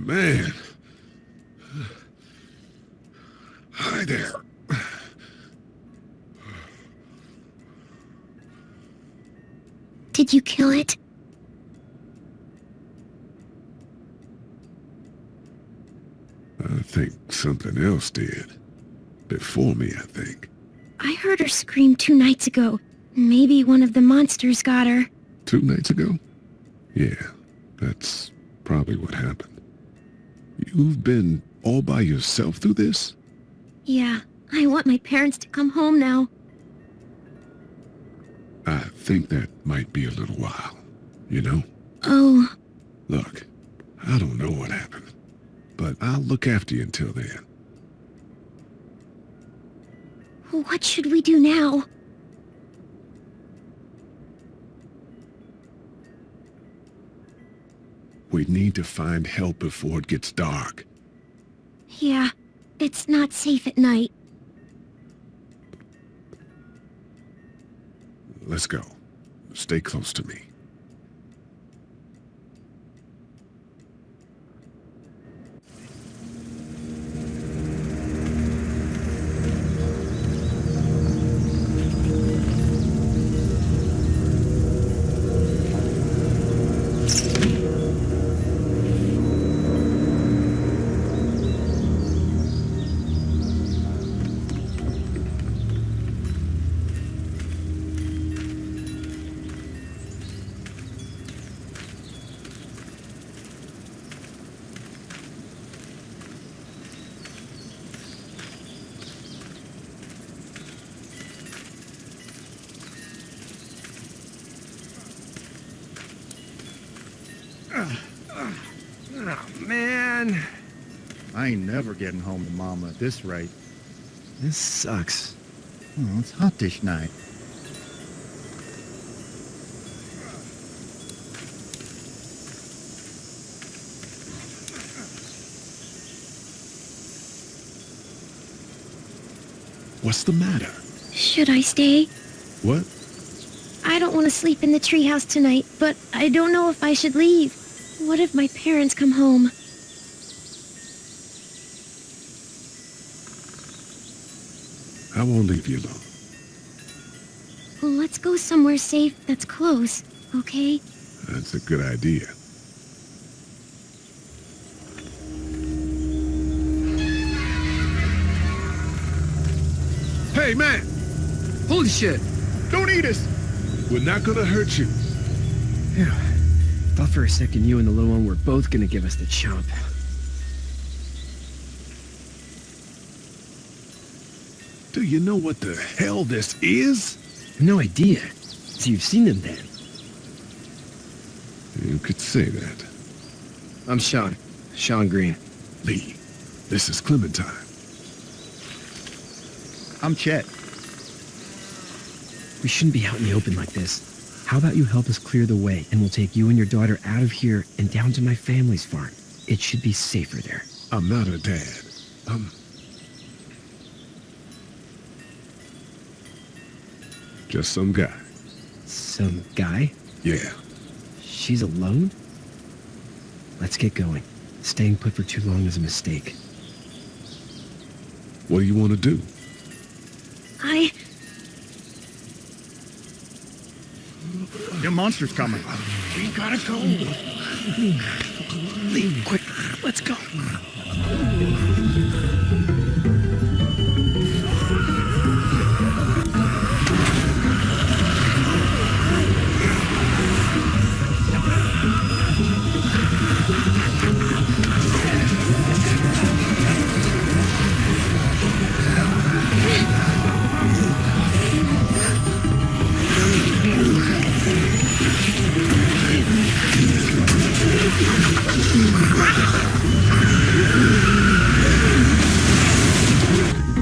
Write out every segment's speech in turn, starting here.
Man. Hi there. Did you kill it? I think something else did. Before me, I think. I heard her scream 2 nights ago. Maybe one of the monsters got her. 2 nights ago? Yeah, that's probably what happened. You've been all by yourself through this? Yeah, I want my parents to come home now. I think that might be a little while, you know? Oh. Look, I don't know what happened, but I'll look after you until then. What should we do now? We need to find help before it gets dark. Yeah, it's not safe at night. Let's go. Stay close to me. Oh, man. I ain't never getting home to Mama at this rate. This sucks. Oh, it's hot dish night. What's the matter? Should I stay? What? I don't want to sleep in the treehouse tonight, but I don't know if I should leave. What if my parents come home? I won't leave you alone. Well, let's go somewhere safe that's close, okay? That's a good idea. Hey, man! Holy shit! Don't eat us! We're not gonna hurt you. Phew. Thought for a second you and the little one were both gonna give us the chomp. Do you know what the hell this is? No idea. So you've seen them then? You could say that. I'm Sean. Sean Green. Lee, this is Clementine. I'm Chet. We shouldn't be out in the open like this. How about you help us clear the way, and we'll take you and your daughter out of here and down to my family's farm. It should be safer there. I'm not her dad. Just some guy. Some guy? Yeah. She's alone? Let's get going. Staying put for too long is a mistake. What do you want to do? The monster's coming. We gotta go. Lee, quick, let's go.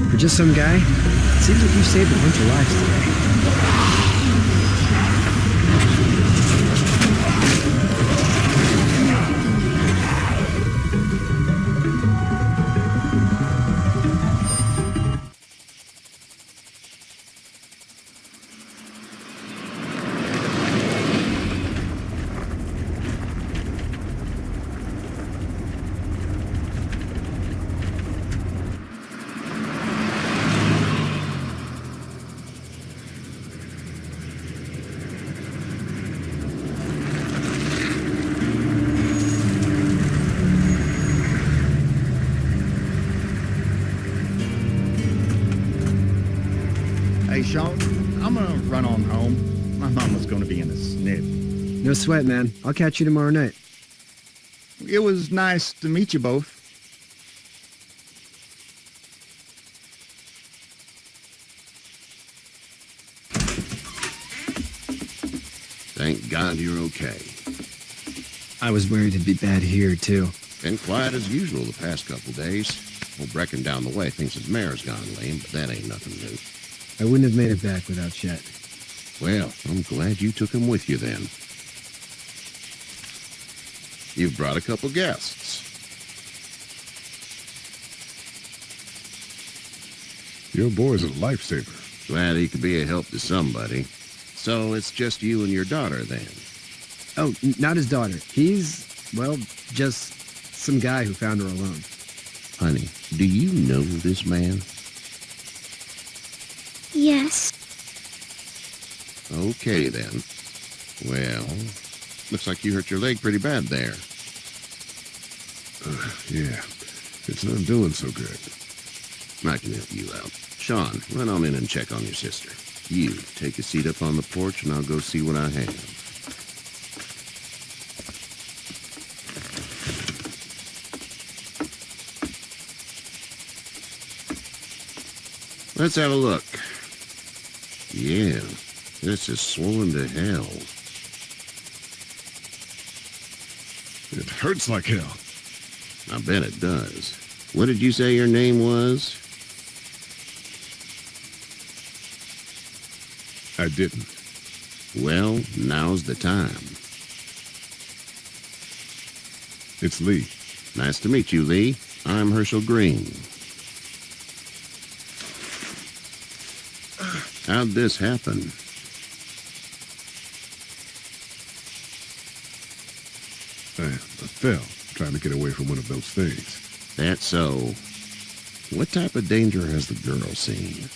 For just some guy, it seems like you saved a bunch of lives today. Hey, Sean, I'm gonna run on home. My mama's gonna be in a snip. No sweat, man. I'll catch you tomorrow night. It was nice to meet you both. Thank God you're okay. I was worried it'd be bad here, too. Been quiet as usual the past couple days. Old Brecken down the way thinks his mare's gone lame, but that ain't nothing new. I wouldn't have made it back without Chet. Well, I'm glad you took him with you then. You've brought a couple guests. Your boy's a lifesaver. Glad he could be a help to somebody. So it's just you and your daughter then? Oh, not his daughter. He's, well, just some guy who found her alone. Honey, do you know this man? Yes. Okay, then. Well, looks like you hurt your leg pretty bad there. Yeah, it's not doing so good. I can help you out. Sean, run on in and check on your sister. You, take a seat up on the porch and I'll go see what I have. Let's have a look. Yeah, this is swollen to hell. It hurts like hell. I bet it does. What did you say your name was? I didn't. Well, now's the time. It's Lee. Nice to meet you, Lee. I'm Herschel Green. How'd this happen? I fell, trying to get away from one of those things. That's so. What type of danger has the girl seen?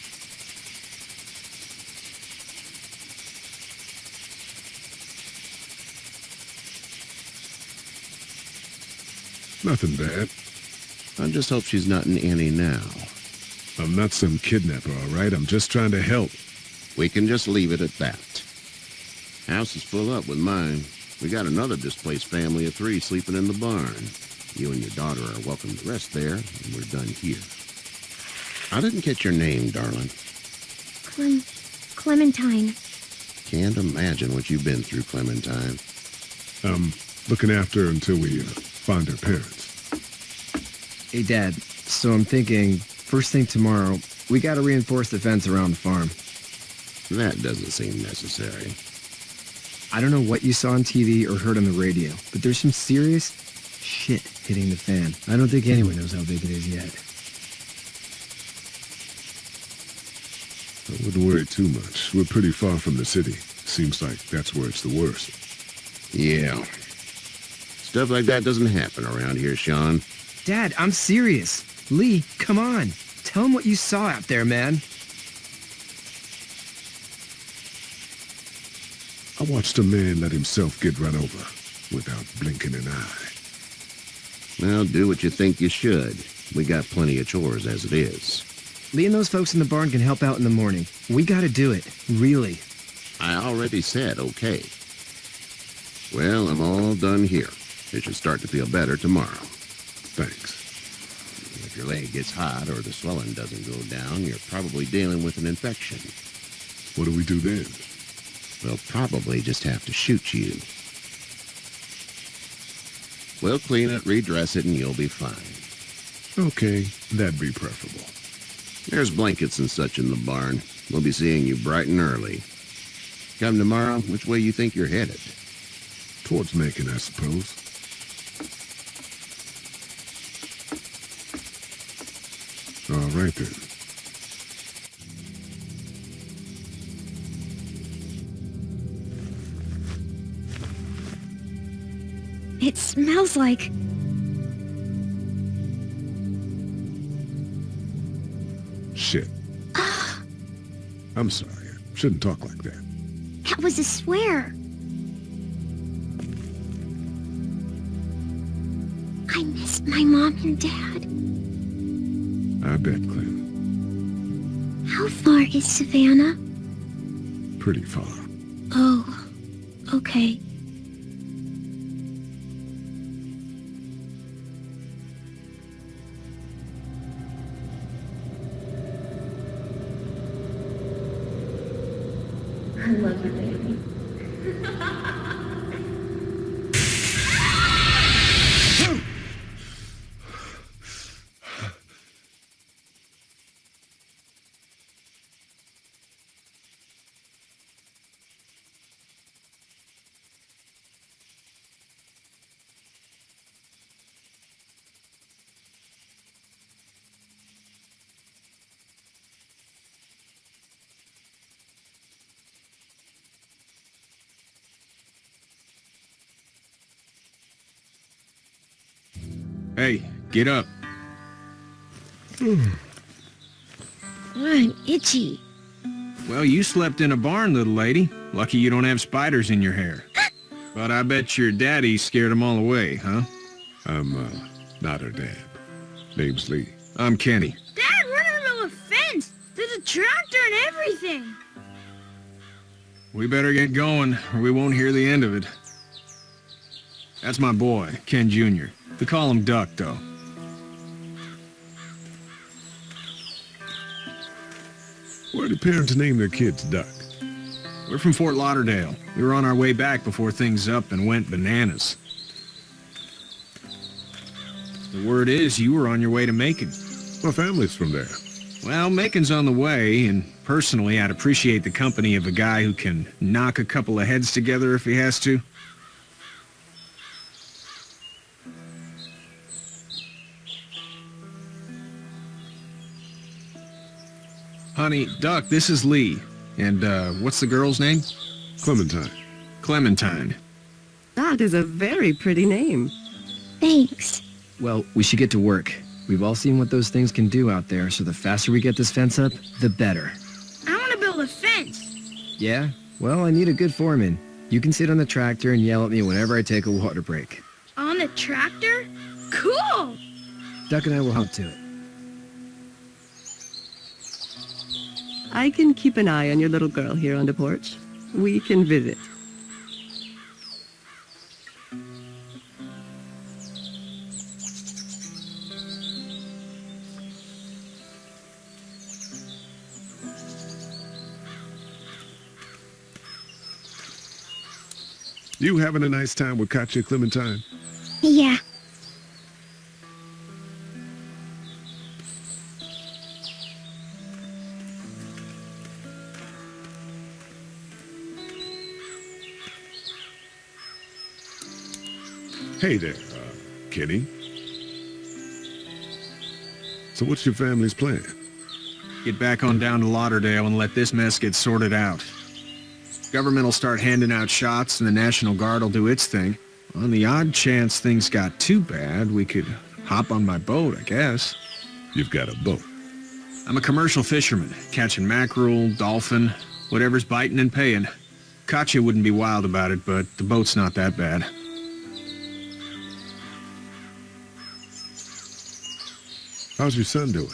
Nothing bad. I just hope she's not in any now. I'm not some kidnapper, all right? I'm just trying to help. We can just leave it at that. House is full up with mine. We got another displaced family of 3 sleeping in the barn. You and your daughter are welcome to rest there, and we're done here. I didn't catch your name, darling. Clementine. Can't imagine what you've been through, Clementine. Looking after her until we find her parents. Hey, Dad. So I'm thinking, first thing tomorrow, we gotta reinforce the fence around the farm. That doesn't seem necessary. I don't know what you saw on TV or heard on the radio, but there's some serious shit hitting the fan. I don't think anyone knows how big it is yet. I wouldn't worry too much. We're pretty far from the city. Seems like that's where it's the worst. Yeah. Stuff like that doesn't happen around here, Sean. Dad, I'm serious. Lee, come on. Tell him what you saw out there, man. I watched a man let himself get run over without blinking an eye. Well, do what you think you should. We got plenty of chores as it is. Lee and those folks in the barn can help out in the morning. We gotta do it. Really. I already said okay. Well, I'm all done here. It should start to feel better tomorrow. Thanks. If your leg gets hot or the swelling doesn't go down, you're probably dealing with an infection. What do we do then? We'll probably just have to shoot you. We'll clean it, redress it, and you'll be fine. Okay, that'd be preferable. There's blankets and such in the barn. We'll be seeing you bright and early. Come tomorrow, which way you think you're headed? Towards Macon, I suppose. All right, then. It smells like... Shit. I'm sorry. I shouldn't talk like that. That was a swear. I miss my mom and dad. I bet, Clem. How far is Savannah? Pretty far. Oh, okay. I love you, baby. Hey, get up. I'm itchy. Well, you slept in a barn, little lady. Lucky you don't have spiders in your hair. But I bet your daddy scared them all away, huh? I'm, not her dad. Name's Lee. I'm Kenny. Dad, we're in the middle of a fence. There's a tractor and everything. We better get going, or we won't hear the end of it. That's my boy, Ken Jr. They call him Duck, though. Why do parents name their kids Duck? We're from Fort Lauderdale. We were on our way back before things up and went bananas. The word is you were on your way to Macon. My family's from there. Well, Macon's on the way, and personally, I'd appreciate the company of a guy who can knock a couple of heads together if he has to. Honey, Duck, this is Lee. And, what's the girl's name? Clementine. Clementine. That is a very pretty name. Thanks. Well, we should get to work. We've all seen what those things can do out there, so the faster we get this fence up, the better. I want to build a fence. Yeah? Well, I need a good foreman. You can sit on the tractor and yell at me whenever I take a water break. On the tractor? Cool! Duck and I will help to it. I can keep an eye on your little girl here on the porch. We can visit. You having a nice time with Katya, Clementine? Yeah. Hey there, Kenny. So what's your family's plan? Get back on down to Lauderdale and let this mess get sorted out. Government will start handing out shots and the National Guard will do its thing. On the odd chance things got too bad, we could hop on my boat, I guess. You've got a boat. I'm a commercial fisherman, catching mackerel, dolphin, whatever's biting and paying. Katya wouldn't be wild about it, but the boat's not that bad. How's your son doing?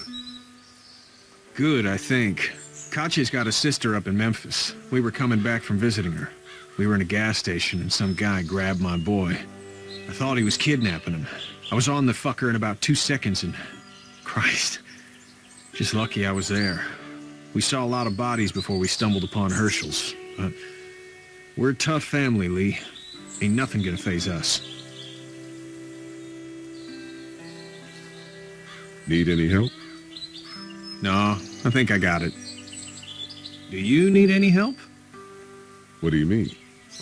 Good, I think. Katya's got a sister up in Memphis. We were coming back from visiting her. We were in a gas station and some guy grabbed my boy. I thought he was kidnapping him. I was on the fucker in about 2 seconds and... Christ. Just lucky I was there. We saw a lot of bodies before we stumbled upon Herschel's. But we're a tough family, Lee. Ain't nothing gonna faze us. Need any help? No, I think I got it. Do you need any help? What do you mean?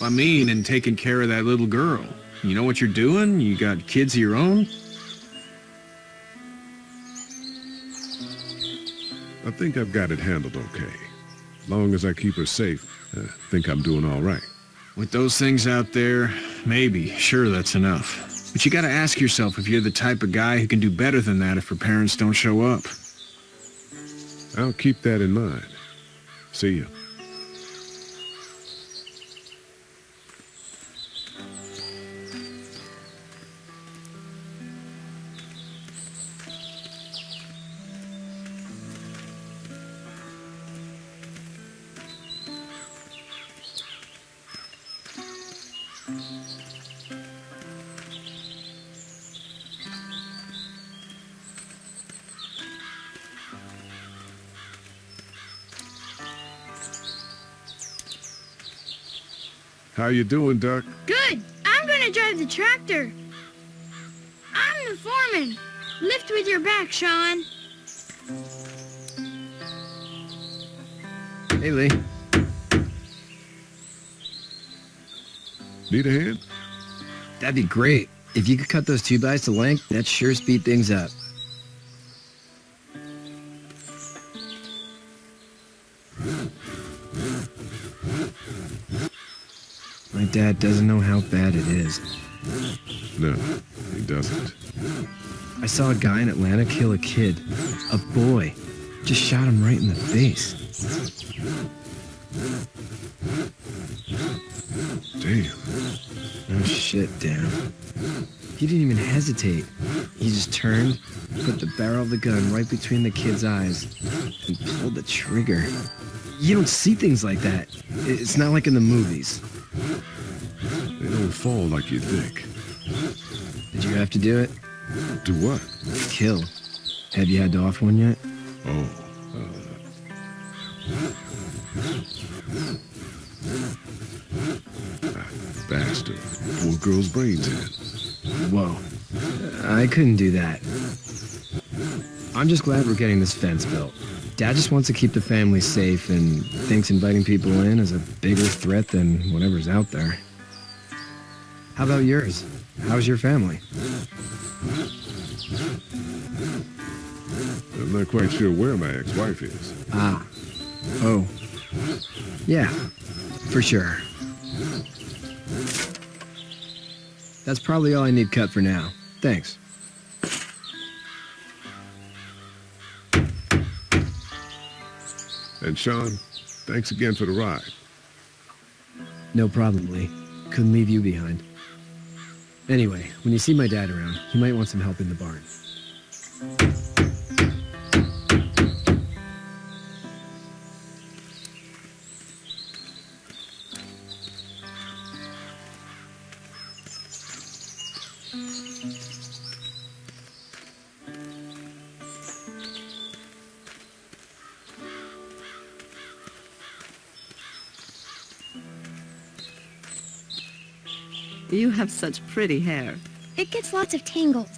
I mean, in taking care of that little girl. You know what you're doing? You got kids of your own? I think I've got it handled okay. Long as I keep her safe, I think I'm doing all right. With those things out there, maybe. Sure, that's enough. But you gotta ask yourself if you're the type of guy who can do better than that if her parents don't show up. I'll keep that in mind. See ya. How you doing, Duck? Good. I'm gonna drive the tractor. I'm the foreman. Lift with your back, Sean. Hey, Lee. Need a hand? That'd be great. If you could cut those 2x to length, that'd sure speed things up. My dad doesn't know how bad it is. No, he doesn't. I saw a guy in Atlanta kill a kid. A boy. Just shot him right in the face. Damn. Oh shit, damn. He didn't even hesitate. He just turned, put the barrel of the gun right between the kid's eyes, and pulled the trigger. You don't see things like that. It's not like in the movies. They don't fall like you think. Did you have to do it? Do what? Kill. Have you had to off one yet? Oh, that bastard. Poor girl's brains in. Whoa. I couldn't do that. I'm just glad we're getting this fence built. Dad just wants to keep the family safe and thinks inviting people in is a bigger threat than whatever's out there. How about yours? How's your family? I'm not quite sure where my ex-wife is. Ah. Oh. Yeah, for sure. That's probably all I need cut for now. Thanks. And Sean, thanks again for the ride. No problem, Lee. Couldn't leave you behind. Anyway, when you see my dad around, he might want some help in the barn. You have such pretty hair. It gets lots of tangles.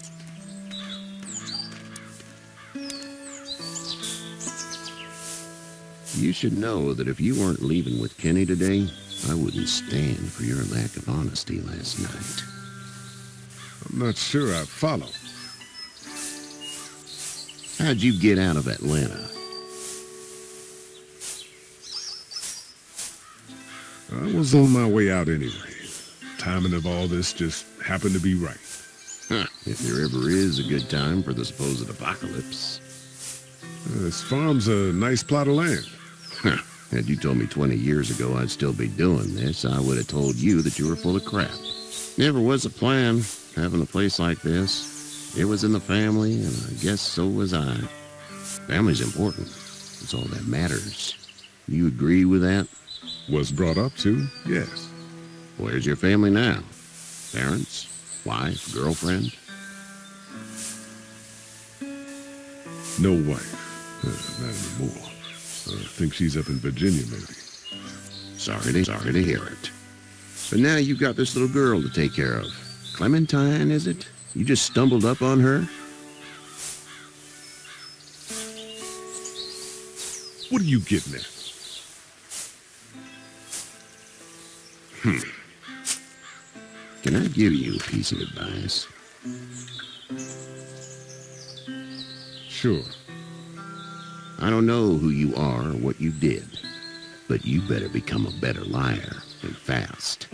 You should know that if you weren't leaving with Kenny today, I wouldn't stand for your lack of honesty last night. I'm not sure I'd follow. How'd you get out of Atlanta? I was on my way out anyway. Timing of all this just happened to be right. Huh, if there ever is a good time for the supposed apocalypse. This farm's a nice plot of land. Huh, had you told me 20 years ago I'd still be doing this, I would have told you that you were full of crap. Never was a plan, having a place like this. It was in the family, and I guess so was I. Family's important. It's all that matters. You agree with that? Was brought up to, yes. Where's your family now? Parents? Wife? Girlfriend? No wife. Not anymore. I think she's up in Virginia, maybe. Sorry to hear it. But now you've got this little girl to take care of. Clementine, is it? You just stumbled up on her? What are you getting at? Can I give you a piece of advice? Sure. I don't know who you are or what you did, but you better become a better liar, and fast.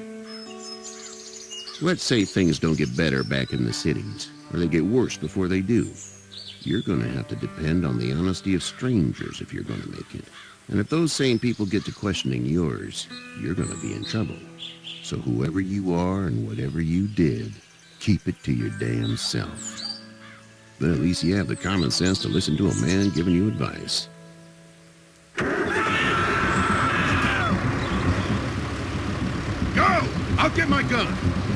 Let's say things don't get better back in the cities, or they get worse before they do. You're going to have to depend on the honesty of strangers if you're going to make it. And if those same people get to questioning yours, you're going to be in trouble. So whoever you are and whatever you did, keep it to your damn self. But at least you have the common sense to listen to a man giving you advice. Go! I'll get my gun.